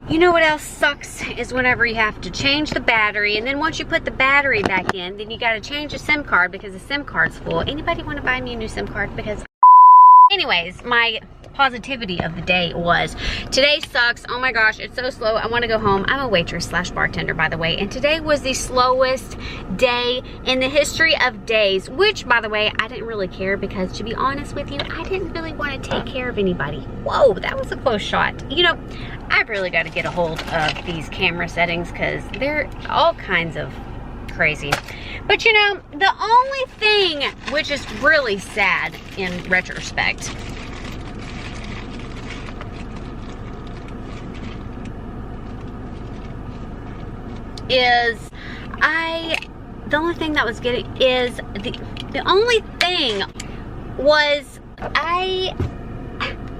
You know what else sucks is whenever you have to change the battery, and then once you put the battery back in, then you gotta change the SIM card because the SIM card's full. Anybody wanna buy me a new SIM card? Because anyways, my positivity of the day was, today sucks. Oh my gosh, it's so slow. I wanna go home. I'm a waitress slash bartender, by the way, and today was the slowest day in the history of days, which, by the way, I didn't really care because, to be honest with you, I didn't really want to take care of anybody. Whoa, that was a close shot. You know, I've really got to get a hold of these camera settings because they're all kinds of crazy. But you know, the only thing, which is really sad in retrospect, is the only thing that was getting is the only thing was I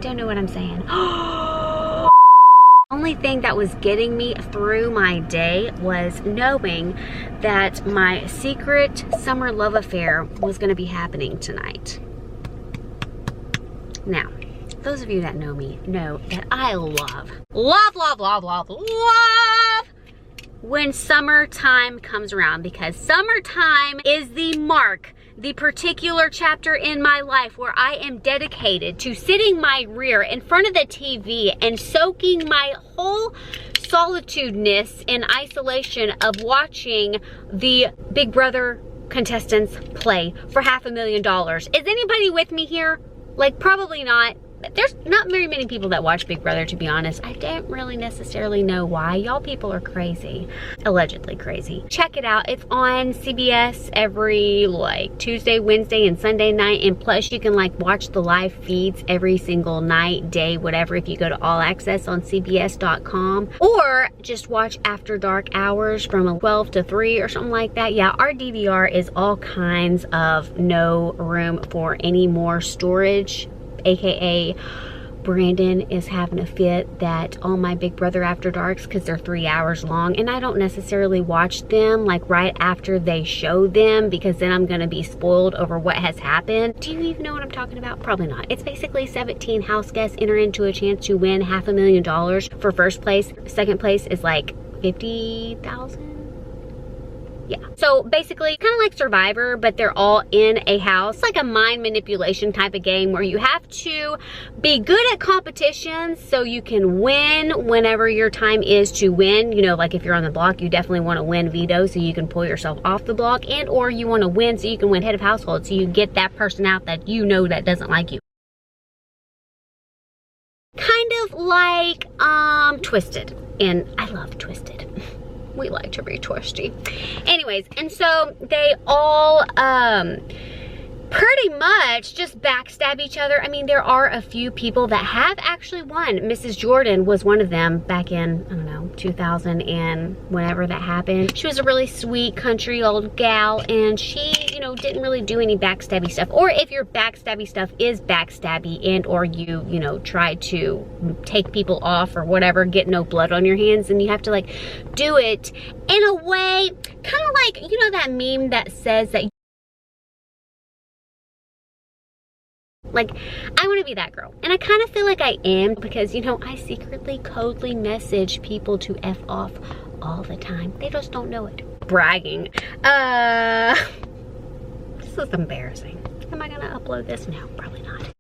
don't know what I'm saying. Only thing that was getting me through my day was knowing that my secret summer love affair was going to be happening tonight. Now, those of you that know me know that I love when summertime comes around, because summertime is the particular chapter in my life where I am dedicated to sitting my rear in front of the TV and soaking my whole solitudeness and isolation of watching the Big Brother contestants play for $500,000. Is anybody with me here? Like, probably not. There's not very many people that watch Big Brother, to be honest. I don't really necessarily know why. Y'all people are crazy. Allegedly crazy. Check it out. It's on CBS every like Tuesday, Wednesday, and Sunday night. And plus you can like watch the live feeds every single night, day, whatever, if you go to All Access on CBS.com. Or just watch After Dark hours from 12 to 3 or something like that. Yeah, our DVR is all kinds of no room for any more storage. AKA Brandon is having a fit that all my Big Brother After Darks, because they're 3 hours long, and I don't necessarily watch them like right after they show them because then I'm gonna be spoiled over what has happened. Do you even know what I'm talking about? Probably not. It's basically 17 house guests enter into a chance to win $500,000 for first place. Second place is like 50,000. Yeah, so basically kind of like Survivor, but they're all in a house. Like a mind manipulation type of game where you have to be good at competitions so you can win whenever your time is to win. You know, like if you're on the block, you definitely want to win veto so you can pull yourself off the block, and or you want to win so you can win head of household so you get that person out that you know that doesn't like you. Kind of like Twisted, and I love Twisted. We like to be twisty. Anyways, and so they all pretty much just backstab each other. I mean, there are a few people that have actually won. Mrs. Jordan was one of them back in, I don't know, 2000 and whenever that happened. She was a really sweet country old gal, and she, you know, didn't really do any backstabby stuff. Or if your backstabby stuff is backstabby and or you know, try to take people off or whatever, get no blood on your hands, and you have to like do it in a way, kind of like, you know, that meme that says that like, I want to be that girl. And I kind of feel like I am because, you know, I secretly, codely message people to F off all the time. They just don't know it. Bragging. This is embarrassing. Am I going to upload this? No, probably not.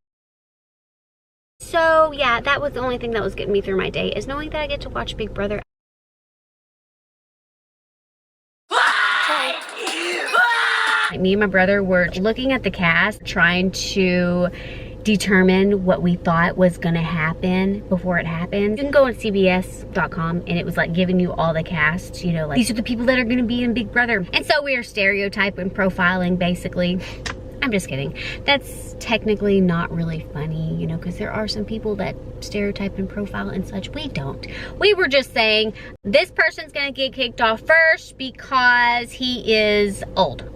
So, yeah, that was the only thing that was getting me through my day, is knowing that I get to watch Big Brother. Me and my brother were looking at the cast, trying to determine what we thought was gonna happen before it happened. You can go on CBS.com and it was like giving you all the cast, you know, like these are the people that are gonna be in Big Brother. And so we are stereotyping, profiling, basically. I'm just kidding. That's technically not really funny, you know, because there are some people that stereotype and profile and such. We don't. We were just saying this person's gonna get kicked off first because he is old.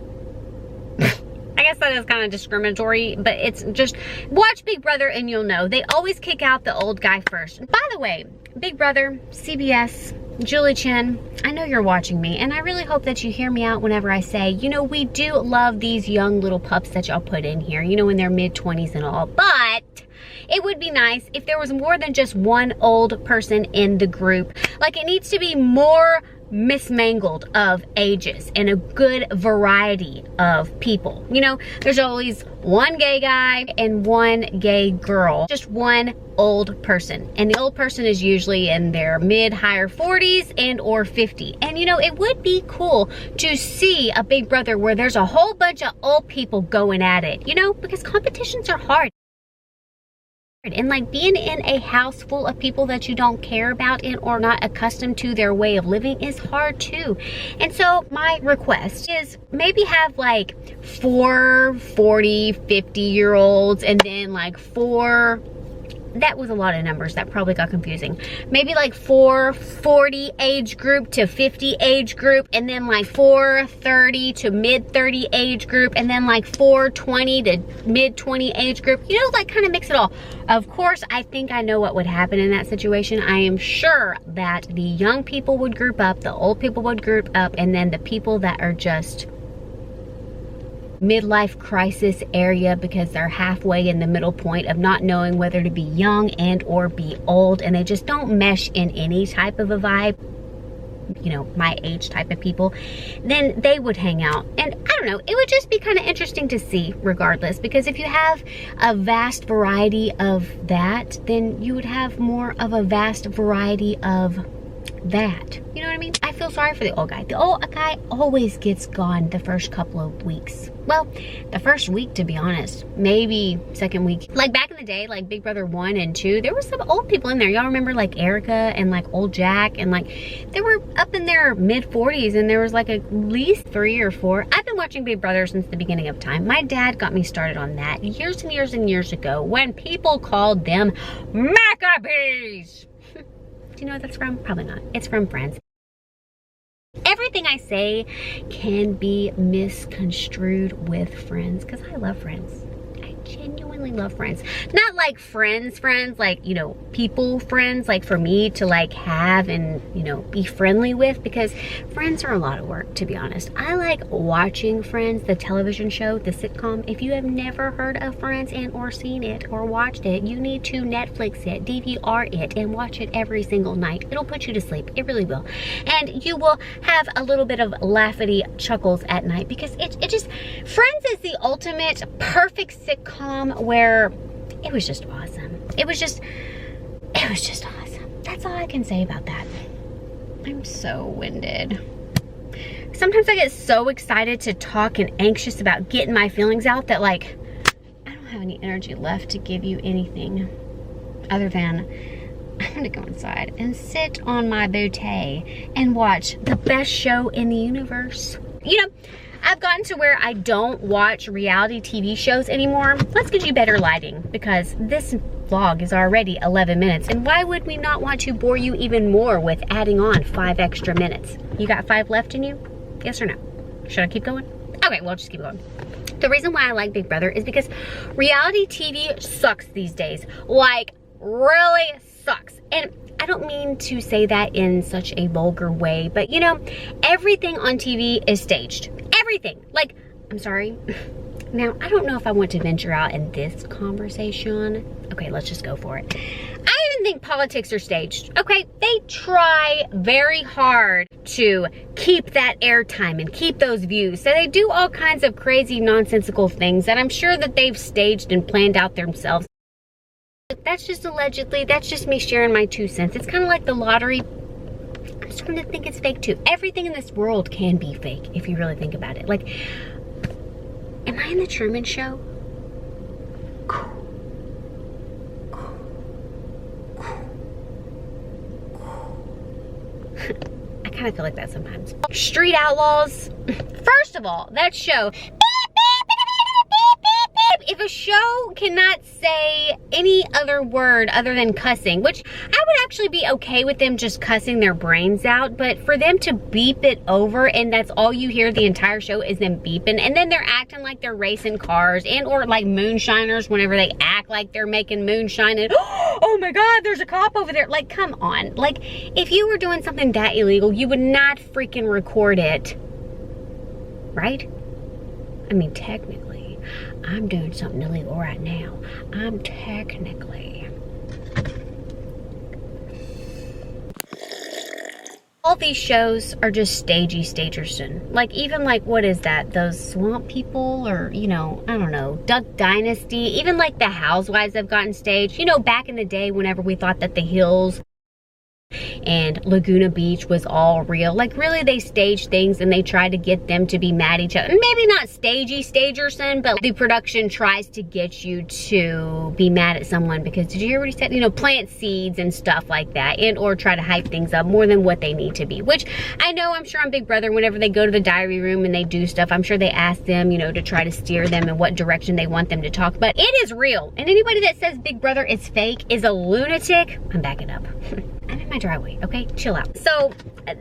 I guess that is kind of discriminatory, but it's just, watch Big Brother and you'll know. They always kick out the old guy first. By the way, Big Brother, CBS, Julie Chen, I know you're watching me, and I really hope that you hear me out whenever I say, you know, we do love these young little pups that y'all put in here, you know, in their mid-20s and all, but it would be nice if there was more than just one old person in the group. Like, it needs to be more mismangled of ages and a good variety of people. You know, there's always one gay guy and one gay girl, just one old person, and the old person is usually in their mid-higher 40s and or 50. And you know, it would be cool to see a Big Brother where there's a whole bunch of old people going at it, you know, because competitions are hard. And like, being in a house full of people that you don't care about and or not accustomed to their way of living is hard too. And so my request is maybe have like 4 40, 50-year-olds and then like 4, that was a lot of numbers, that probably got confusing. Maybe like 4 40 age group to 50 age group, and then like 4 30 to mid 30 age group, and then like 4 20 to mid 20 age group. You know, like kind of mix it all. Of course, I think I know what would happen in that situation. I am sure that the young people would group up, the old people would group up, and then the people that are just midlife crisis area because they're halfway in the middle point of not knowing whether to be young and or be old, and they just don't mesh in any type of a vibe, you know, my age type of people, then they would hang out. And I don't know, it would just be kind of interesting to see regardless, because if you have a vast variety of that, then you would have more of a vast variety of that. You know what I mean? I feel sorry for the old guy. The old guy always gets gone the first couple of weeks. Well, the first week, to be honest. Maybe second week. Like back in the day, like Big Brother 1 and 2, there were some old people in there. Y'all remember like Erica and like old Jack, and like they were up in their mid 40s, and there was like at least 3 or 4. I've been watching Big Brother since the beginning of time. My dad got me started on that years and years and years ago when people called them Maccabees. Do you know what that's from? Probably not. It's from Friends. Everything I say can be misconstrued with Friends, because I love Friends. I genuinely love Friends. Not like friends, like, you know, people friends, like for me to like have and, you know, be friendly with, because Friends are a lot of work, to be honest. I like watching Friends, the television show, the sitcom. If you have never heard of Friends and or seen it or watched it, you need to Netflix it, DVR it, and watch it every single night. It'll put you to sleep. It really will. And you will have a little bit of laughy chuckles at night, because it just, Friends is the ultimate perfect sitcom where it was just awesome. It was just awesome. That's all I can say about that. I'm so winded. Sometimes I get so excited to talk and anxious about getting my feelings out that like, I don't have any energy left to give you anything other than I'm gonna go inside and sit on my bootay and watch the best show in the universe. You know, I've gotten to where I don't watch reality TV shows anymore. Let's get you better lighting, because this vlog is already 11 minutes. And why would we not want to bore you even more with adding on 5 extra minutes? You got 5 left in you? Yes or no? Should I keep going? Okay, well, just keep going. The reason why I like Big Brother is because reality TV sucks these days. Like, really sucks. And I don't mean to say that in such a vulgar way, but you know, everything on TV is staged. Everything. Like, I'm sorry. Now, I don't know if I want to venture out in this conversation. Okay, let's just go for it. I even think politics are staged. Okay, they try very hard to keep that airtime and keep those views. So they do all kinds of crazy, nonsensical things that I'm sure that they've staged and planned out themselves. That's just allegedly, that's just me sharing my 2 cents. It's kind of like the lottery. I'm starting to think it's fake too. Everything in this world can be fake if you really think about it. Like, am I in the Truman Show? I kind of feel like that sometimes. Street Outlaws. First of all, that show. If a show cannot say any other word other than cussing, which I would actually be okay with them just cussing their brains out, but for them to beep it over and that's all you hear the entire show is them beeping, and then they're acting like they're racing cars and or like moonshiners whenever they act like they're making moonshine and oh my god, there's a cop over there. Like, come on. Like, if you were doing something that illegal, you would not freaking record it, right? I mean, technically, I'm doing something illegal right now. I'm technically. All these shows are just stagey Stagerson. Like, even like, what is that? Those Swamp People, or, you know, I don't know, Duck Dynasty. Even like the Housewives have gotten staged. You know, back in the day whenever we thought that the Hills and Laguna Beach was all real. Like, really, they staged things and they tried to get them to be mad at each other. Maybe not stagey Stagerson, but the production tries to get you to be mad at someone because, did you hear what he said? You know, plant seeds and stuff like that, and or try to hype things up more than what they need to be. Which I know, I'm sure on Big Brother, whenever they go to the diary room and they do stuff, I'm sure they ask them, you know, to try to steer them in what direction they want them to talk. But it is real, and anybody that says Big Brother is fake is a lunatic. I'm backing up. I'm in my driveway, okay? Chill out. So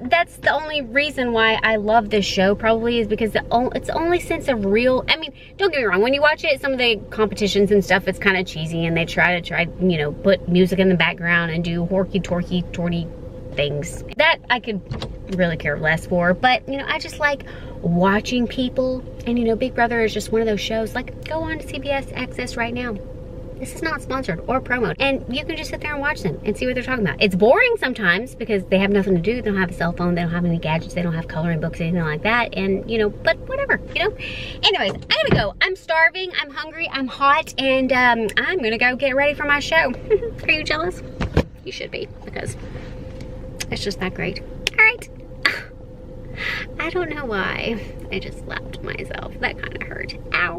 that's the only reason why I love this show, probably, is because it's the only sense of real. I mean, don't get me wrong, when you watch it, some of the competitions and stuff, it's kind of cheesy, and they try, you know, put music in the background and do torty things. That I could really care less for, but, you know, I just like watching people, and, you know, Big Brother is just one of those shows. Like, go on to CBS Access right now. This is not sponsored or promoted, and you can just sit there and watch them and see what they're talking about. It's boring sometimes because they have nothing to do. They don't have a cell phone, they don't have any gadgets, they don't have coloring books, anything like that, and, you know, but whatever, you know. Anyways, I gotta go. I'm starving, I'm hungry, I'm hot, and I'm gonna go get ready for my show. Are you jealous? You should be, because it's just that great. All right. I don't know why I just slapped myself. That kind of hurt. Ow.